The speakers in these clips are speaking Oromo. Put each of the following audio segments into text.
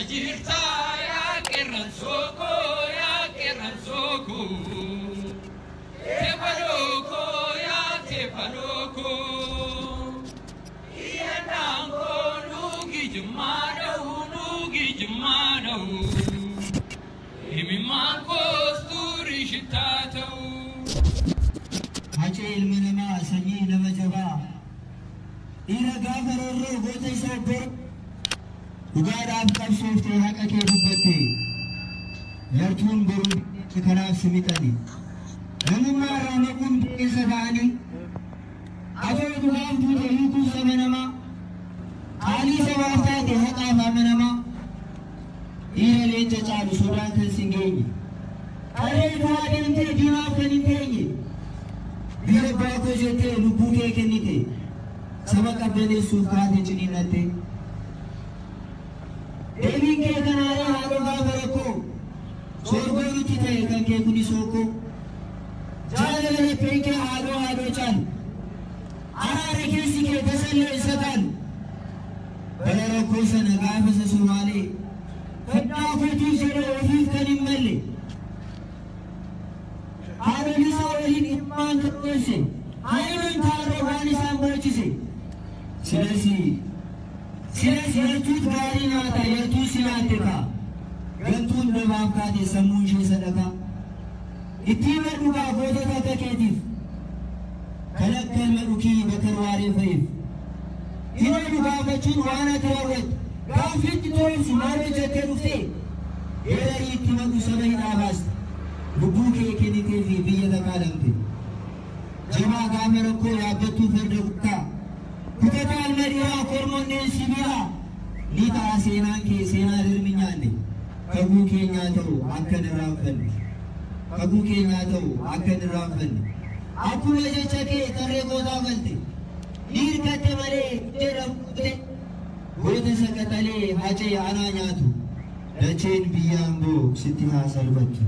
jirta ya kerransoko te paroko ya te paroko iyanango nugi jumano imimango sturi shitatu hache ilmanama sanyi namajaba ira gafarorro gote sabor ugada afkar softe haqa ke dubbate yartun boru kanaaf simitani namumma ramaqun isabani awal dugaaf tuute hiiku samanama ali sabaftaate haqa famanama ira leenca caalu sodaan kan singeenye aree du'aa deemtee diinaaf kan hin teenye biyya baakoo jettee lubbuu kee kennite saba qabbaneessuuf kaate ciniinatte deebiin kee kanaaree haadhoo gaafa rakkoo soorgoo nuti ta'e kan kee kuni sookoo jaalala lapheen kee haadhoo caalu araara keessi kee tasallee isa caalu bara rakkoo sana gaafa isa somaalee fedhaa kootiif jedhee ofiif kan hin malle haadholisa waliin ilmaan tokkoose haayinan taarree waan isaan barachise silasi yartuut gaarii naata yartuu sinaatte kaa gantuun nabaaf kaate sammuu ishee sadaka ittiin madhugaa gootota akka keetiif kan akka ilma dhukii bakar waaree fa'iif hina dhugaafachuun waan ati raawwattu gaaffiitti to'insu maal hojjettee dhuftee yeerarii itti madhu saba hin dhaabaasta lubbuu kee kennitee fi biyya takaalamte jamaa gaafa rakkoo yaabbattuu farda kuttaa kutata almadiraa kormonneen sibiraa ni ta'a seenaan kee seenaa dirmi nyaanne kaguu keenyaa ta'u akka hin irraanfanne kaguu keenyaa ta'u akka hin irraanfanne akkuma jecha kee tarree gootaa galte ni hirkatte malee jedhamte goota saqaxalee hacee anaa nyaatu dacheen biyyaan boo sitti haa salphattu.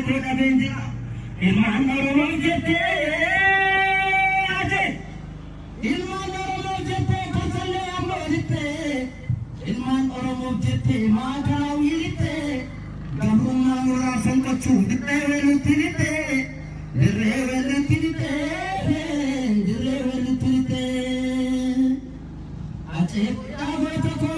को बेंजा ilman oromo jette aje ilman oromo jette kasalle amoritte ilman oromo jette maagara wirite gamrumma nura sankachu ditte velutirite dirre velutirite aje abotako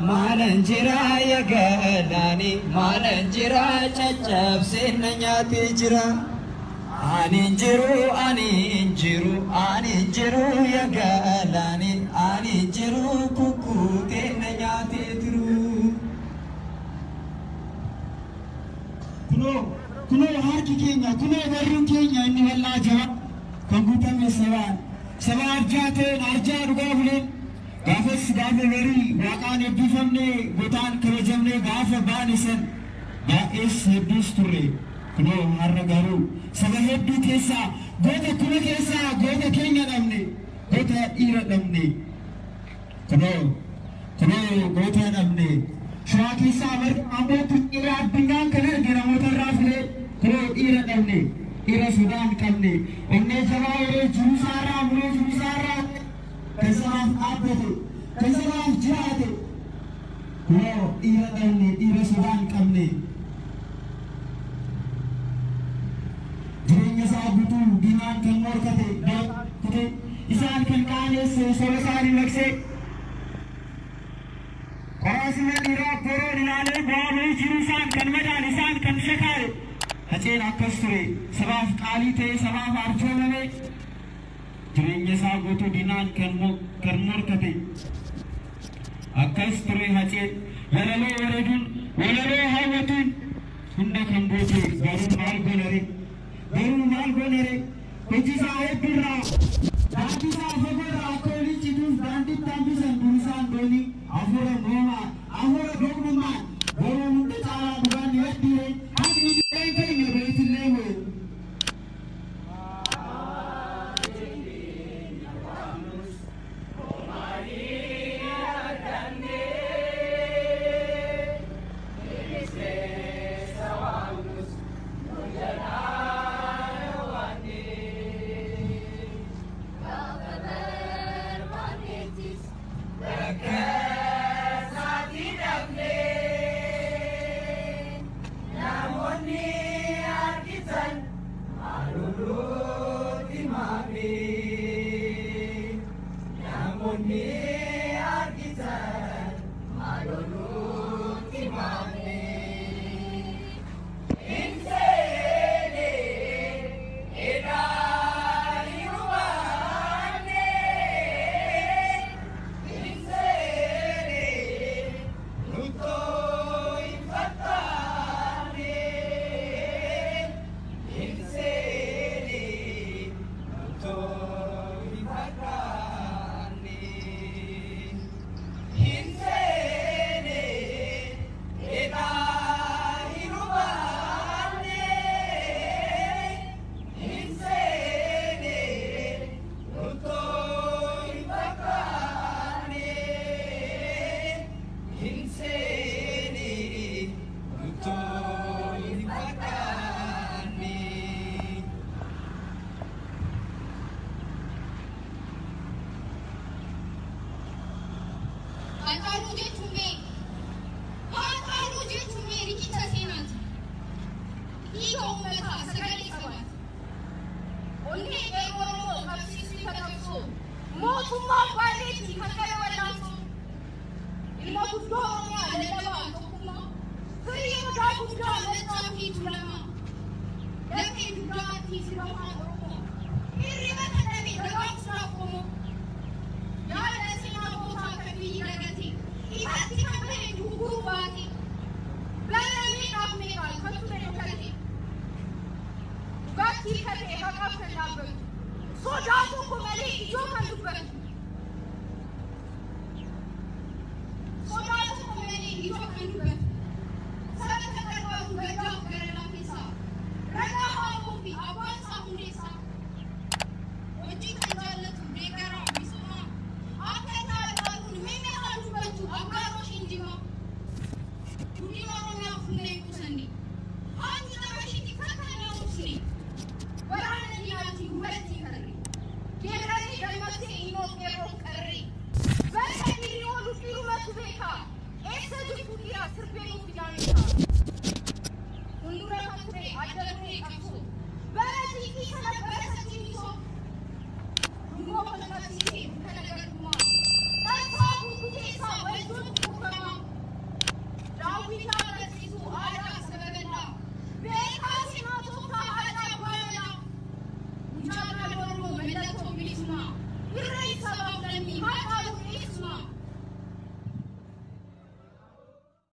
malanjira ya galani malanjira chachab senanya tejra aninjiru ya galani aninjiru kuku tenanya tetru kuno harki kenya kuno barru kenya inni walla jawa kanguta me saba arjate arja ruga bule गाफस गाफे वेरी वाकान एब्बिफमने गोतान करजमने गाफे बानिसन या एस हेब्बिस्टुरे कुनो हर्र गारू सगा हेब्बी केसा गोते कुनो केसा गोते केन्या नमने गोते इरा नमने कुनो गोते नमने शवा केसा वर आंबो तुकिरा बिंगान कलर गिरा मोटर राफले कुनो इरा नमने इरा सुदान कमने उन्ने जवारे जुसारा Kesalahan apa itu? Kesalahan jahat itu. Ira kami, ira sudan kami. Jadinya sahabat itu dinan kemor kate, kate isan kane sorosari lakse. Karasnya ira poro dilale bawa jurusan kan medan isan kan sekare. Hacen akasure sabab kali te sabab arjo lame. Jadinya sahabat itu dinan kemor kate. Akas ture hacen walalo waredun walalo hawatun hunda kamboje garun mal golari garuu maal goonere hojiisaa eebbirraa daandisaa fagoorraa akka olii cituuf daanditti hambisan durisaan doonii hafuura moomaa hafuura doqnummaan garuu hunda caalaa dhugaan heddiire haqni dhiireen keenya beetillee moo'e.